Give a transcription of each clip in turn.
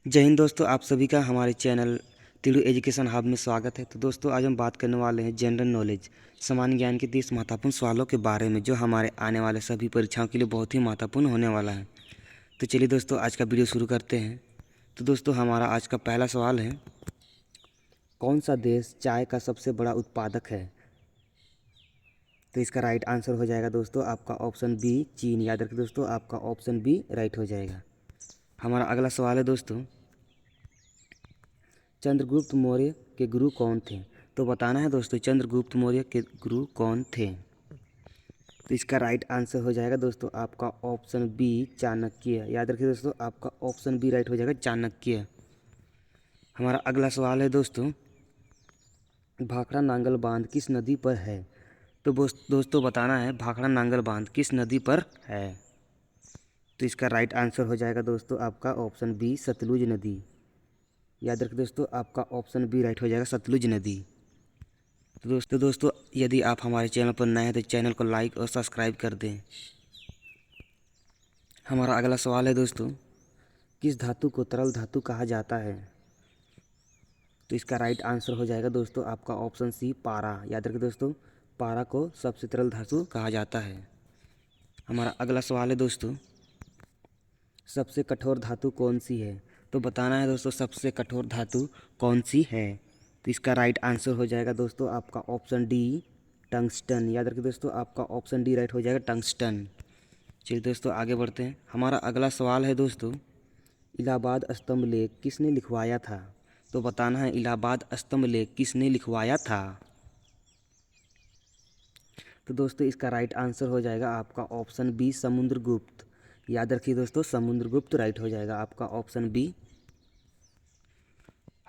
जय हिंद दोस्तों, आप सभी का हमारे चैनल तिलु एजुकेशन हब में स्वागत है। तो दोस्तों, आज हम बात करने वाले हैं जनरल नॉलेज सामान्य ज्ञान के 30 महत्वपूर्ण सवालों के बारे में, जो हमारे आने वाले सभी परीक्षाओं के लिए बहुत ही महत्वपूर्ण होने वाला है। तो चलिए दोस्तों, आज का वीडियो शुरू करते हैं। तो दोस्तों, हमारा आज का पहला सवाल है, कौन सा देश चाय का सबसे बड़ा उत्पादक है? तो इसका राइट आंसर हो जाएगा दोस्तों आपका ऑप्शन बी, चीन। याद रखिए दोस्तों, आपका ऑप्शन बी राइट हो जाएगा। हमारा अगला सवाल है दोस्तों, चंद्रगुप्त मौर्य के गुरु कौन थे? तो बताना है दोस्तों, चंद्रगुप्त मौर्य के गुरु कौन थे? तो इसका राइट आंसर हो जाएगा दोस्तों आपका ऑप्शन बी, चाणक्य। याद रखिए दोस्तों, आपका ऑप्शन बी राइट हो जाएगा, चाणक्य। हमारा अगला सवाल है दोस्तों, भाखड़ा नांगल बांध किस नदी पर है? तो दोस्तों बताना है, भाखड़ा नांगल बांध किस नदी पर है? तो इसका राइट आंसर हो जाएगा दोस्तों आपका ऑप्शन बी, सतलुज नदी। याद रखिए दोस्तों, आपका ऑप्शन बी राइट हो जाएगा, सतलुज नदी। तो दोस्तों, यदि आप हमारे चैनल पर नए हैं तो चैनल को लाइक और सब्सक्राइब कर दें। हमारा अगला सवाल है दोस्तों, किस धातु को तरल धातु कहा जाता है? तो इसका राइट आंसर हो जाएगा दोस्तों आपका ऑप्शन सी, पारा। याद रखिए दोस्तों, पारा को सबसे तरल धातु कहा जाता है। हमारा अगला सवाल है दोस्तों, सबसे कठोर धातु कौन सी है? तो बताना है दोस्तों, सबसे कठोर धातु कौन सी है? तो इसका राइट आंसर हो जाएगा दोस्तों आपका ऑप्शन डी, टंगस्टन। याद रखिए दोस्तों, आपका ऑप्शन डी राइट हो जाएगा, टंगस्टन। चलिए दोस्तों, आगे बढ़ते हैं। हमारा अगला सवाल है दोस्तों, इलाहाबाद स्तंभ लेख किसने लिखवाया था? तो बताना है, इलाहाबाद स्तंभ लेख किसने लिखवाया था? तो दोस्तों, इसका राइट आंसर हो जाएगा आपका ऑप्शन बी, समुद्रगुप्त। याद रखिए दोस्तों, समुद्रगुप्त राइट हो जाएगा आपका ऑप्शन बी।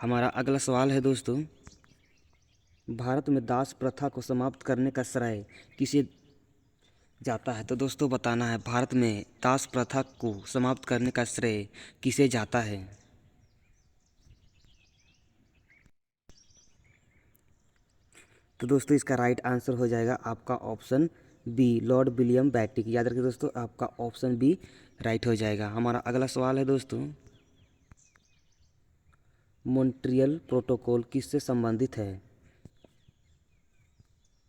हमारा अगला सवाल है दोस्तों, भारत में दास प्रथा को समाप्त करने का श्रेय किसे जाता है? तो दोस्तों बताना है, भारत में दास प्रथा को समाप्त करने का श्रेय किसे जाता है? तो दोस्तों, इसका राइट आंसर हो जाएगा आपका option B, Lord William Bentinck. याद रखिए दोस्तों, आपका ऑप्शन बी राइट हो जाएगा। हमारा अगला सवाल है दोस्तों, मॉन्ट्रियल प्रोटोकॉल किससे संबंधित है?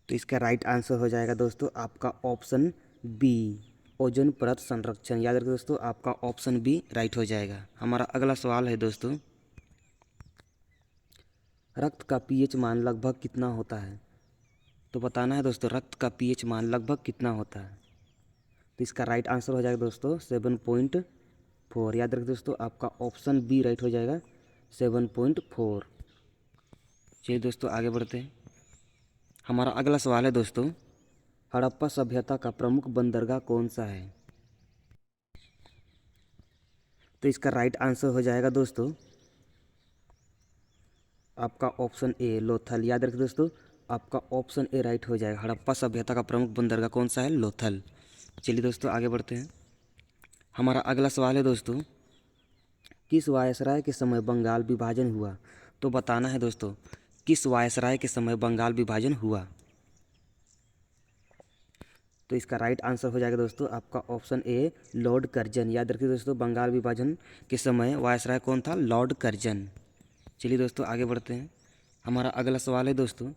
तो इसका राइट आंसर हो जाएगा दोस्तों आपका ऑप्शन बी, ओजोन परत संरक्षण। याद रखिए दोस्तों, आपका ऑप्शन बी राइट हो जाएगा। हमारा अगला सवाल है दोस्तों, रक्त का पीएच मान लगभग कितना होता है? तो बताना है दोस्तों, रक्त का पीएच मान लगभग कितना होता है? तो इसका राइट आंसर हो जाएगा दोस्तों 7.4। याद रखिए दोस्तों, आपका ऑप्शन बी राइट हो जाएगा, 7.4। चलिए दोस्तों, आगे बढ़ते हैं। हमारा अगला सवाल है दोस्तों, हड़प्पा सभ्यता का प्रमुख बंदरगाह कौन सा है? तो इसका राइट आंसर हो जाएगा दोस्तों आपका ऑप्शन ए, लोथल। याद रखिए दोस्तों, आपका ऑप्शन ए राइट हो जाएगा, हड़प्पा सभ्यता का प्रमुख बंदरगाह कौन सा है? लोथल। चलिए दोस्तों, आगे बढ़ते हैं। हमारा अगला सवाल है दोस्तों, किस वायसराय के समय बंगाल विभाजन हुआ? तो बताना है दोस्तों, किस वायसराय के समय बंगाल विभाजन हुआ? तो इसका राइट आंसर हो जाएगा दोस्तों आपका ऑप्शन ए, लॉर्ड कर्जन। याद रखिए दोस्तों, बंगाल विभाजन के समय वायसराय कौन था? Lord Curzon. चलिए दोस्तों, आगे बढ़ते हैं। हमारा अगला सवाल है दोस्तों,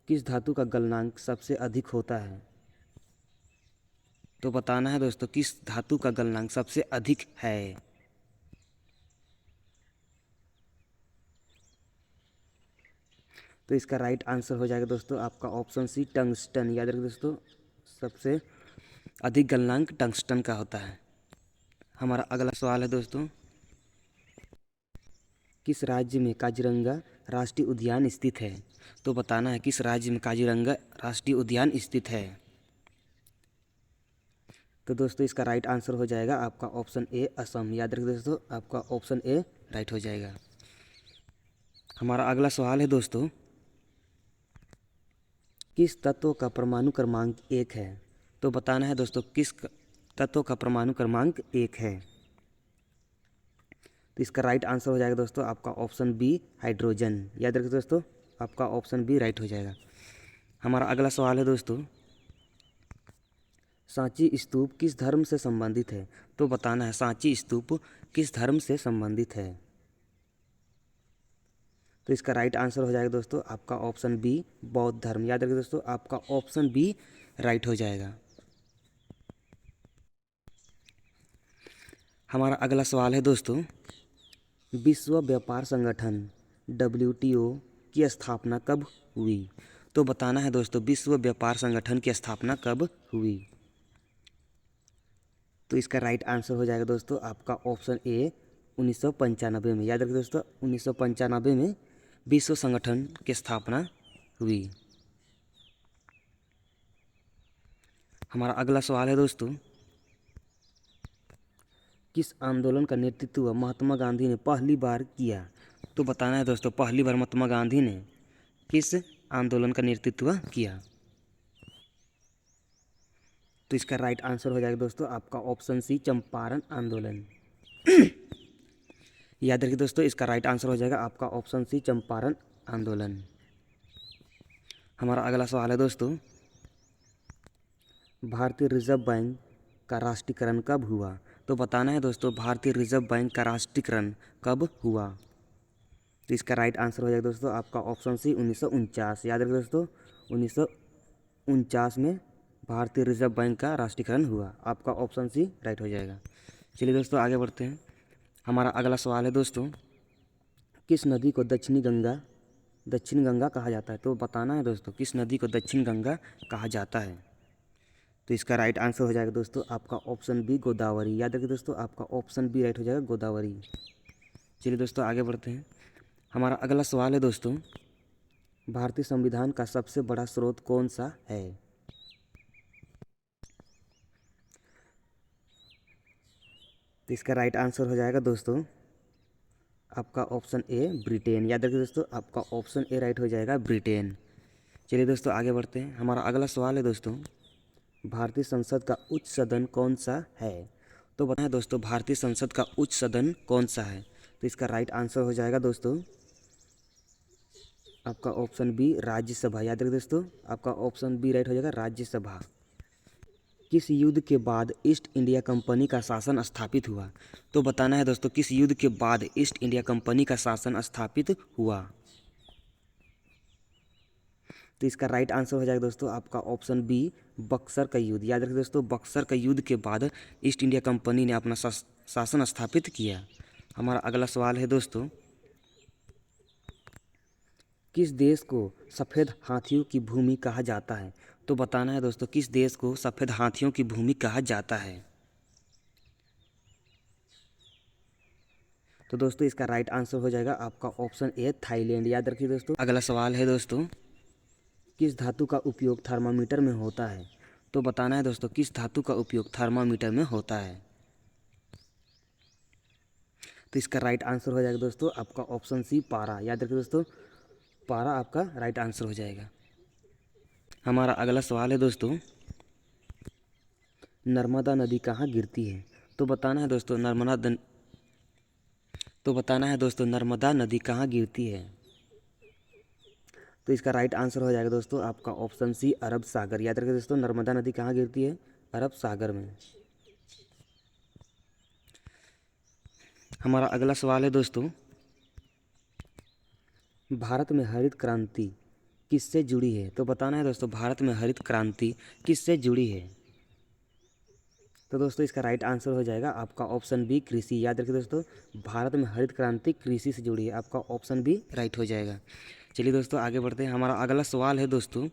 किस धातु का गलनांक सबसे अधिक होता है? तो बताना है दोस्तों, किस धातु का गलनांक सबसे अधिक है? तो इसका राइट आंसर हो जाएगा दोस्तों आपका ऑप्शन सी, टंगस्टन। याद रखिए दोस्तों, सबसे अधिक गलनांक टंगस्टन का होता है। हमारा अगला सवाल है दोस्तों, किस राज्य में काजीरंगा राष्ट्रीय उद्यान स्थित है? तो बताना है, किस राज्य में काजीरंगा राष्ट्रीय उद्यान स्थित है? तो दोस्तों, इसका राइट आंसर हो जाएगा आपका ऑप्शन ए, असम। याद रखिए दोस्तों, आपका ऑप्शन ए राइट हो जाएगा। हमारा अगला सवाल है दोस्तों, किस तत्व का परमाणु क्रमांक 1 है? तो बताना है दोस्तों, किस तत्व का परमाणु क्रमांक 1 है? तो इसका राइट आंसर हो जाएगा दोस्तों आपका ऑप्शन बी, हाइड्रोजन। याद रखिए दोस्तों, आपका ऑप्शन बी राइट हो जाएगा। हमारा अगला सवाल है दोस्तों, सांची स्तूप किस धर्म से संबंधित है? तो बताना है, सांची स्तूप किस धर्म से संबंधित है? तो इसका राइट आंसर हो जाएगा दोस्तों आपका ऑप्शन बी बौद्ध धर्म। याद रखिए दोस्तों, आपका ऑप्शन बी राइट हो जाएगा। हमारा अगला सवाल है दोस्तों, विश्व व्यापार संगठन WTO की स्थापना कब हुई? तो बताना है दोस्तों विश्व व्यापार संगठन की स्थापना कब हुई। तो इसका राइट आंसर हो जाएगा दोस्तों आपका ऑप्शन ए 1995 में। याद रखिए दोस्तों 1995 में विश्व संगठन की स्थापना हुई। हमारा अगला सवाल है दोस्तों, किस आंदोलन का नेतृत्व महात्मा गांधी ने पहली बार किया? तो बताना है दोस्तों पहली बार महात्मा गांधी ने किस आंदोलन का नेतृत्व किया। तो इसका राइट आंसर हो जाएगा दोस्तों आपका ऑप्शन सी चंपारण आंदोलन। याद रखिए दोस्तों इसका राइट आंसर हो जाएगा आपका ऑप्शन सी चंपारण आंदोलन। हमारा अगला सवाल है दोस्तों, भारतीय रिजर्व बैंक का राष्ट्रीयकरण कब हुआ? तो बताना है दोस्तों भारतीय रिजर्व बैंक का राष्ट्रीयकरण कब हुआ। तो इसका राइट आंसर हो जाएगा दोस्तों आपका ऑप्शन सी 1949। याद रखिए दोस्तों 1949 में भारतीय रिजर्व बैंक का राष्ट्रीयकरण हुआ। आपका ऑप्शन सी राइट हो जाएगा। चलिए दोस्तों आगे बढ़ते हैं। हमारा अगला सवाल है दोस्तों, किस नदी को दक्षिणी गंगा कहा जाता है? तो बताना है दोस्तों किस नदी को दक्षिण गंगा कहा जाता है। तो इसका राइट आंसर हो जाएगा दोस्तों आपका ऑप्शन बी गोदावरी। याद रखिए दोस्तों आपका ऑप्शन बी राइट हो जाएगा गोदावरी। चलिए दोस्तों आगे बढ़ते हैं। हमारा अगला सवाल है दोस्तों, भारतीय संविधान का सबसे बड़ा स्रोत कौन सा है? तो इसका राइट आंसर हो जाएगा दोस्तों आपका ऑप्शन ए ब्रिटेन। याद रखिए दोस्तों आपका ऑप्शन ए राइट हो जाएगा ब्रिटेन। चलिए दोस्तों आगे बढ़ते हैं। हमारा अगला सवाल है दोस्तों, भारतीय संसद का उच्च सदन कौन सा है? तो बताएं दोस्तों भारतीय संसद का उच्च सदन कौन सा है। तो इसका राइट आंसर हो जाएगा दोस्तों आपका ऑप्शन बी राज्यसभा। याद रखिए दोस्तों आपका ऑप्शन बी राइट हो जाएगा राज्यसभा। किस युद्ध के बाद ईस्ट इंडिया कंपनी का शासन स्थापित हुआ? तो बताना है दोस्तों किस युद्ध के बाद ईस्ट इंडिया कंपनी का शासन स्थापित हुआ। तो इसका राइट आंसर हो जाएगा दोस्तों आपका ऑप्शन बी बक्सर का युद्ध। याद रखिए दोस्तों बक्सर का युद्ध के बाद ईस्ट इंडिया कंपनी ने अपना शासन स्थापित किया। हमारा अगला सवाल है दोस्तों, किस देश को सफ़ेद हाथियों की भूमि कहा जाता है? तो बताना है दोस्तों किस देश को सफ़ेद हाथियों की भूमि कहा जाता है। तो दोस्तों इसका राइट आंसर हो जाएगा आपका ऑप्शन ए थाईलैंड। याद रखिए दोस्तों। अगला सवाल है दोस्तों, किस धातु का उपयोग थर्मामीटर में होता है? तो बताना है दोस्तों किस धातु का उपयोग थर्मामीटर में होता है। तो इसका राइट आंसर हो जाएगा दोस्तों आपका ऑप्शन सी पारा। याद रखिए दोस्तों पारा आपका राइट आंसर हो जाएगा। हमारा अगला सवाल है दोस्तों, नर्मदा नदी कहाँ गिरती है? तो बताना है दोस्तों नर्मदा नदी कहाँ गिरती है। तो इसका राइट आंसर हो जाएगा दोस्तों आपका ऑप्शन सी अरब सागर। याद रखिए दोस्तों नर्मदा नदी कहाँ गिरती है? अरब सागर में। हमारा अगला सवाल है दोस्तों, भारत में हरित क्रांति किससे जुड़ी है? तो बताना है दोस्तों भारत में हरित क्रांति किससे जुड़ी है। तो दोस्तों इसका राइट आंसर हो जाएगा आपका ऑप्शन बी कृषि। याद रखिए दोस्तों भारत में हरित क्रांति कृषि से जुड़ी है। आपका ऑप्शन बी राइट हो जाएगा। चलिए दोस्तों आगे बढ़ते हैं। हमारा अगला सवाल है दोस्तों,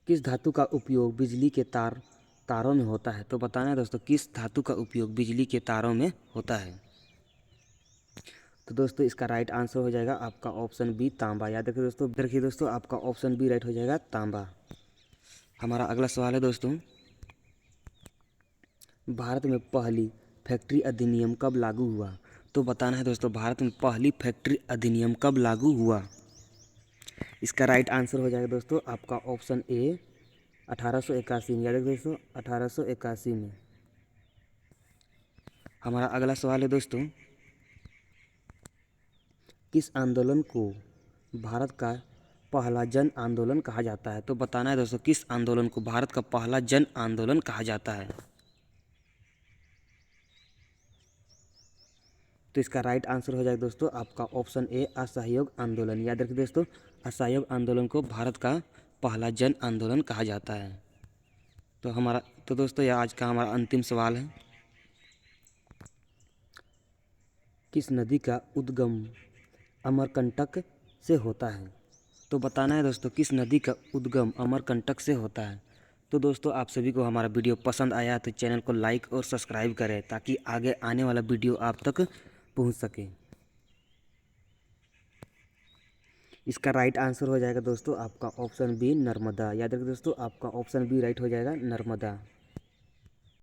किस धातु का उपयोग बिजली के तारों में होता है? तो बताना है दोस्तों किस धातु का उपयोग बिजली के तारों में होता है। तो दोस्तों इसका राइट आंसर हो जाएगा आपका ऑप्शन बी तांबा। याद रखिए दोस्तों आपका ऑप्शन बी राइट हो जाएगा तांबा। हमारा अगला सवाल है दोस्तों, भारत में पहली फैक्ट्री अधिनियम कब लागू हुआ? तो बताना है दोस्तों भारत में पहली फैक्ट्री अधिनियम कब लागू हुआ। इसका राइट आंसर हो जाएगा दोस्तों आपका ऑप्शन ए 1881 में। याद रखिए दोस्तों 1881 में। हमारा अगला सवाल है दोस्तों, किस आंदोलन को भारत का पहला जन आंदोलन कहा जाता है? तो बताना है दोस्तों किस आंदोलन को भारत का पहला जन आंदोलन कहा जाता है। तो इसका राइट आंसर हो जाएगा दोस्तों आपका ऑप्शन ए असहयोग आंदोलन। याद रखिए दोस्तों, असहयोग आंदोलन को भारत का पहला जन आंदोलन कहा जाता है। तो दोस्तों यह आज का हमारा अंतिम सवाल है। किस नदी का उद्गम अमरकंटक से होता है? तो बताना है दोस्तों किस नदी का उद्गम अमरकंटक से होता है। तो दोस्तों आप सभी को हमारा वीडियो पसंद आया तो चैनल को लाइक और सब्सक्राइब करें ताकि आगे आने वाला वीडियो आप तक पहुंच सके। इसका राइट आंसर हो जाएगा दोस्तों आपका ऑप्शन बी नर्मदा। याद रखिए दोस्तों आपका ऑप्शन बी राइट हो जाएगा नर्मदा।